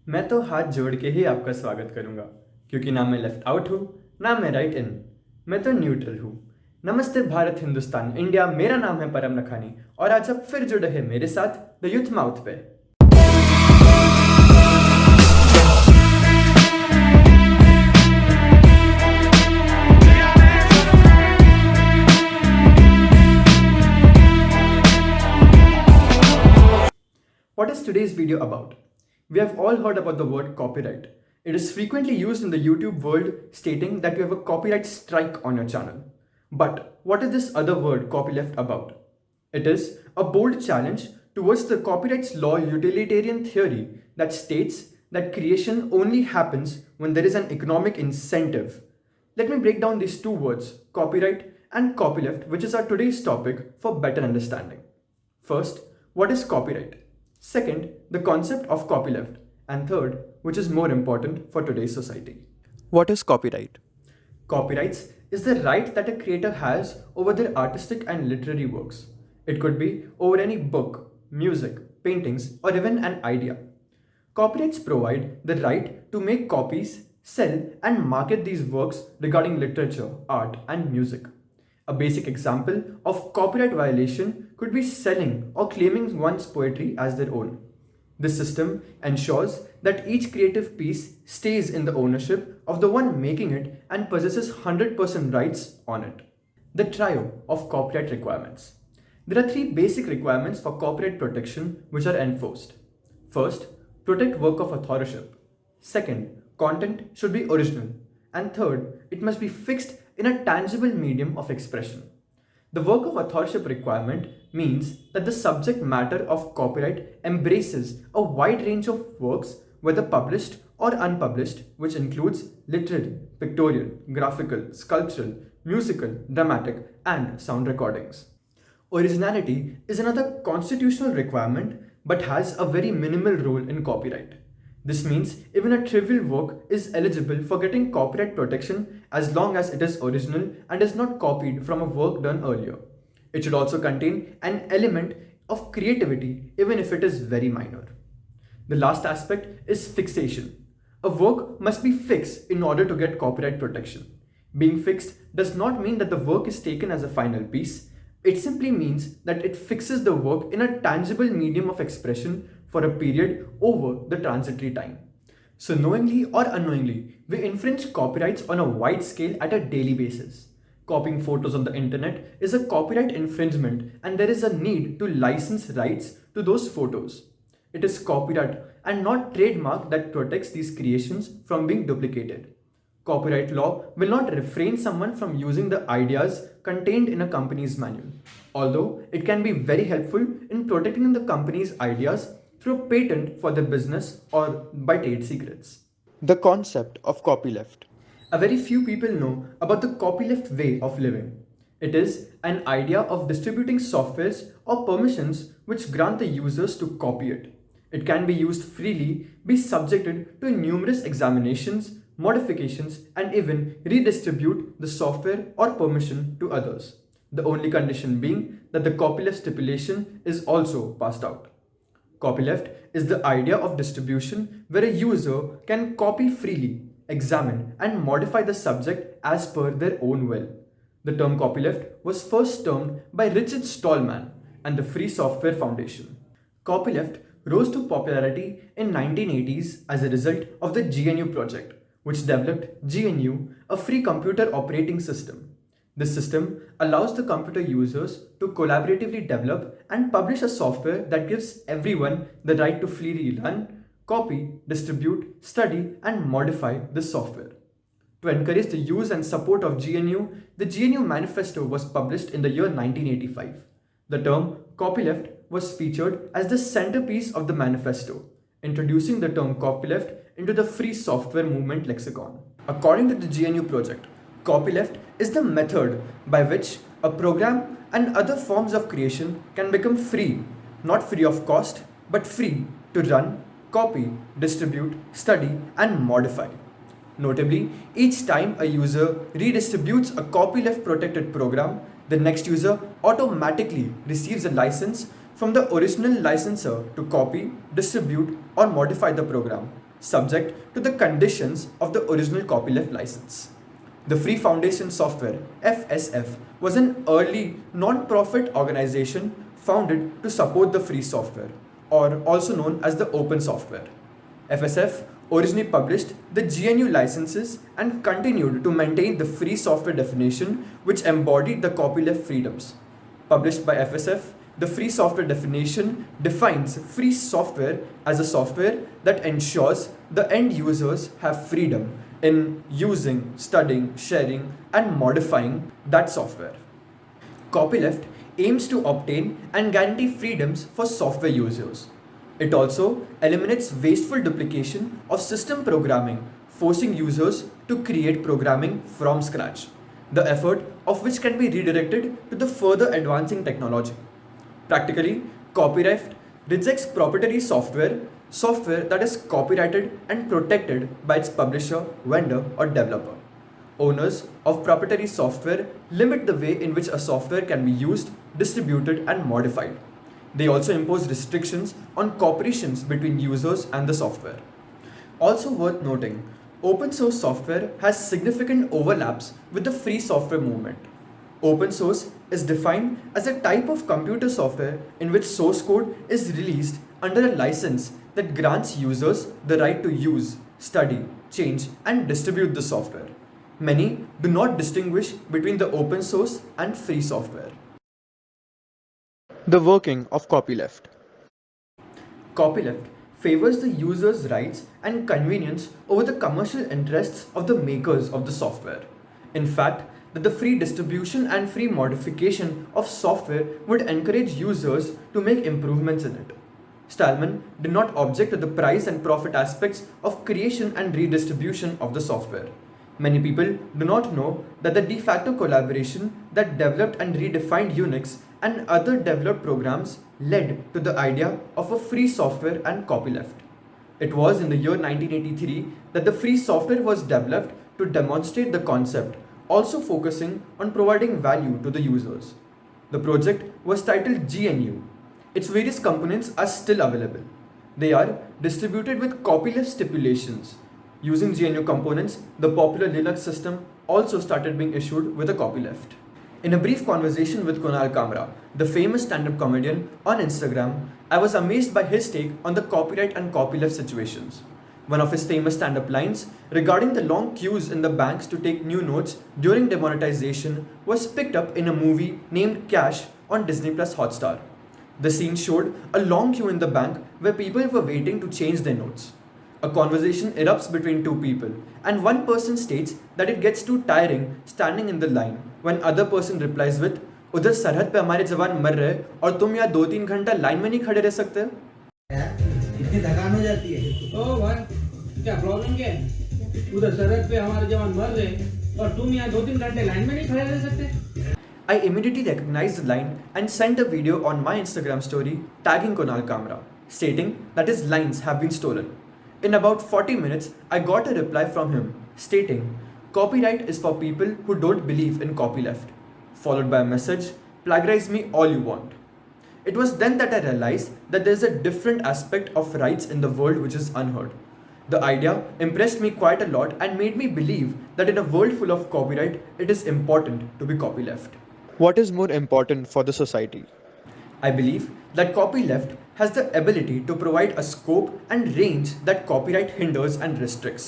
मैं तो हाथ जोड़ के ही आपका स्वागत करूंगा, क्योंकि ना मैं लेफ्ट आउट हूँ ना मैं राइट इन। मैं तो न्यूट्रल हूँ। नमस्ते भारत, हिंदुस्तान, इंडिया। मेरा नाम है परम नखानी और आज आप फिर जुड़े हैं मेरे साथ द यूथ माउथ पे। What is today's video about? We have all heard about the word copyright. It is frequently used in the YouTube world, stating that you have a copyright strike on your channel. But what is this other word, copyleft, about? It is a bold challenge towards the copyright's law utilitarian theory that states that creation only happens when there is an economic incentive. Let me break down these two words, copyright and copyleft, which is our today's topic, for better understanding. First, what is copyright? Second, the concept of copyleft. And third, which is more important for today's society. What is copyright? Copyrights is the right that a creator has over their artistic and literary works. It could be over any book, music, paintings, or even an idea. Copyrights provide the right to make copies, sell, and market these works regarding literature, art, and music. A basic example of copyright violation could be selling or claiming one's poetry as their own. This system ensures that each creative piece stays in the ownership of the one making it and possesses 100% rights on it. The trio of copyright requirements. There are three basic requirements for copyright protection which are enforced. First, protect work of authorship. Second, content should be original. And third, it must be fixed in a tangible medium of expression. The work of authorship requirement means that the subject matter of copyright embraces a wide range of works, whether published or unpublished, which includes literary, pictorial, graphical, sculptural, musical, dramatic, and sound recordings. Originality is another constitutional requirement but has a very minimal role in copyright. This means even a trivial work is eligible for getting copyright protection as long as it is original and is not copied from a work done earlier. It should also contain an element of creativity even if it is very minor. The last aspect is fixation. A work must be fixed in order to get copyright protection. Being fixed does not mean that the work is taken as a final piece. It simply means that it fixes the work in a tangible medium of expression for a period over the transitory time. So knowingly or unknowingly, we infringe copyrights on a wide scale at a daily basis. Copying photos on the internet is a copyright infringement and there is a need to license rights to those photos. It is copyright and not trademark that protects these creations from being duplicated. Copyright law will not refrain someone from using the ideas contained in a company's manual, although it can be very helpful in protecting the company's ideas through a patent for their business or by trade secrets. The concept of copyleft. A very few people know about the copyleft way of living. It is an idea of distributing softwares or permissions which grant the users to copy it. It can be used freely, be subjected to numerous examinations, modifications, and even redistribute the software or permission to others. The only condition being that the copyleft stipulation is also passed out. Copyleft is the idea of distribution where a user can copy freely, examine, and modify the subject as per their own will. The term copyleft was first termed by Richard Stallman and the Free Software Foundation. Copyleft rose to popularity in 1980s as a result of the GNU project, which developed GNU, a free computer operating system. This system allows the computer users to collaboratively develop and publish a software that gives everyone the right to freely run, copy, distribute, study, and modify this software. To encourage the use and support of GNU, the GNU Manifesto was published in the year 1985. The term copyleft was featured as the centerpiece of the manifesto, introducing the term copyleft into the free software movement lexicon. According to the GNU project, copyleft is the method by which a program and other forms of creation can become free, not free of cost, but free to run, copy, distribute, study, and modify. Notably, each time a user redistributes a copyleft protected program, the next user automatically receives a license from the original licensor to copy, distribute, or modify the program, subject to the conditions of the original copyleft license. The Free Foundation Software (FSF) was an early non-profit organization founded to support the free software, or also known as the open software. FSF originally published the GNU licenses and continued to maintain the free software definition which embodied the copyleft freedoms. Published by FSF, the free software definition defines free software as a software that ensures the end users have freedom in using, studying, sharing, and modifying that software. Copyleft aims to obtain and guarantee freedoms for software users. It also eliminates wasteful duplication of system programming, forcing users to create programming from scratch, the effort of which can be redirected to the further advancing technology. Practically, Copyleft rejects proprietary software that is copyrighted and protected by its publisher, vendor, or developer. Owners of proprietary software limit the way in which a software can be used, distributed, and modified. They also impose restrictions on cooperations between users and the software. Also worth noting, open source software has significant overlaps with the free software movement. Open source is defined as a type of computer software in which source code is released under a license that grants users the right to use, study, change, and distribute the software. Many do not distinguish between the open source and free software. The working of Copyleft. Copyleft favors the user's rights and convenience over the commercial interests of the makers of the software. In fact, that the free distribution and free modification of software would encourage users to make improvements in it. Stallman did not object to the price and profit aspects of creation and redistribution of the software. Many people do not know that the de facto collaboration that developed and redefined Unix and other developed programs led to the idea of a free software and copyleft. It was in the year 1983 that the free software was developed to demonstrate the concept, also focusing on providing value to the users. The project was titled GNU. Its various components are still available. They are distributed with copyleft stipulations. Using GNU components, the popular Linux system also started being issued with a copyleft. In a brief conversation with Kunal Kamra, the famous stand-up comedian, on Instagram, I was amazed by his take on the copyright and copyleft situations. One of his famous stand-up lines regarding the long queues in the banks to take new notes during demonetization was picked up in a movie named Cash on Disney Plus Hotstar. The scene showed a long queue in the bank where people were waiting to change their notes. A conversation erupts between two people, and one person states that it gets too tiring standing in the line when other person replies with, "उधर सरहद पे हमारे जवान मर रहे और तुम यहाँ 2-3 घंटा लाइन में नहीं खड़े रह सकते?" इतनी थकान हो जाती है। ओ भाई, क्या प्रॉब्लम क्या है? उधर सरहद पे हमारे जवान मर रहे और तुम यहाँ 2-3 घंटे लाइन में नहीं खड़े रह सकते? I immediately recognized the line and sent a video on my Instagram story tagging Kunal Kamra, stating that his lines have been stolen. In about 40 minutes, I got a reply from him stating, "Copyright is for people who don't believe in copyleft," followed by a message, "Plagiarize me all you want." It was then that I realized that there is a different aspect of rights in the world which is unheard. The idea impressed me quite a lot and made me believe that in a world full of copyright, it is important to be copyleft. What is more important for the society? I believe that copyleft has the ability to provide a scope and range that copyright hinders and restricts.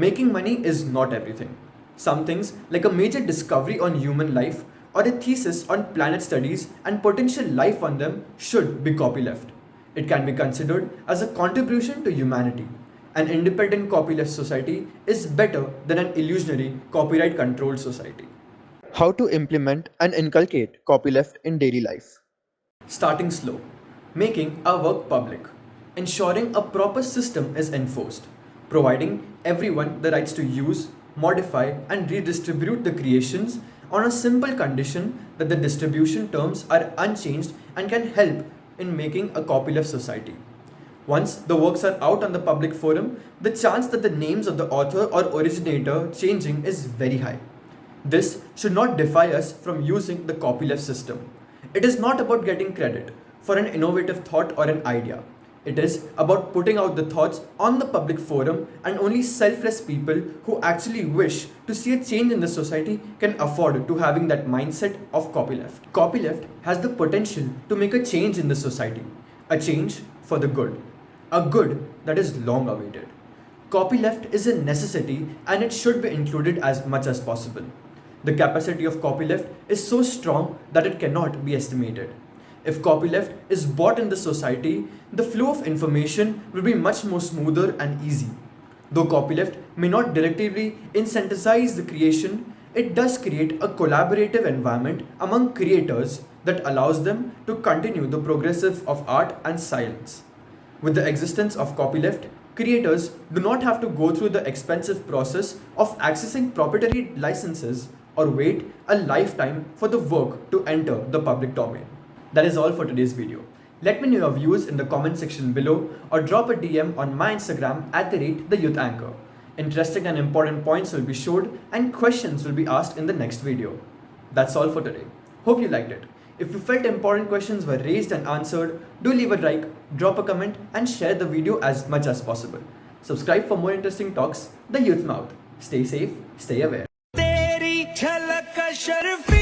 Making money is not everything. Some things, like a major discovery on human life or a thesis on planet studies and potential life on them, should be copyleft. It can be considered as a contribution to humanity. An independent copyleft society is better than an illusionary copyright controlled society. How to implement and inculcate copyleft in daily life. Starting slow. Making our work public. Ensuring a proper system is enforced. Providing everyone the rights to use, modify, and redistribute the creations on a simple condition that the distribution terms are unchanged and can help in making a copyleft society. Once the works are out on the public forum, the chance that the names of the author or originator changing is very high. This should not defy us from using the copyleft system. It is not about getting credit for an innovative thought or an idea. It is about putting out the thoughts on the public forum, and only selfless people who actually wish to see a change in the society can afford to having that mindset of copyleft. Copyleft has the potential to make a change in the society, a change for the good, a good that is long awaited. Copyleft is a necessity and it should be included as much as possible. The capacity of copyleft is so strong that it cannot be estimated. If copyleft is bought in the society, the flow of information will be much more smoother and easy. Though copyleft may not directly incentivize the creation, it does create a collaborative environment among creators that allows them to continue the progressive of art and science. With the existence of copyleft, creators do not have to go through the expensive process of accessing proprietary licenses or wait a lifetime for the work to enter the public domain. That is all for today's video. Let me know your views in the comment section below or drop a DM on my Instagram @theyouth_anchor. Interesting and important points will be showed and questions will be asked in the next video. That's all for today. Hope you liked it. If you felt important questions were raised and answered, do leave a like, drop a comment and share the video as much as possible. Subscribe for more interesting talks. The Youth Mouth. Stay safe, stay aware. तेरी झलक शर्फी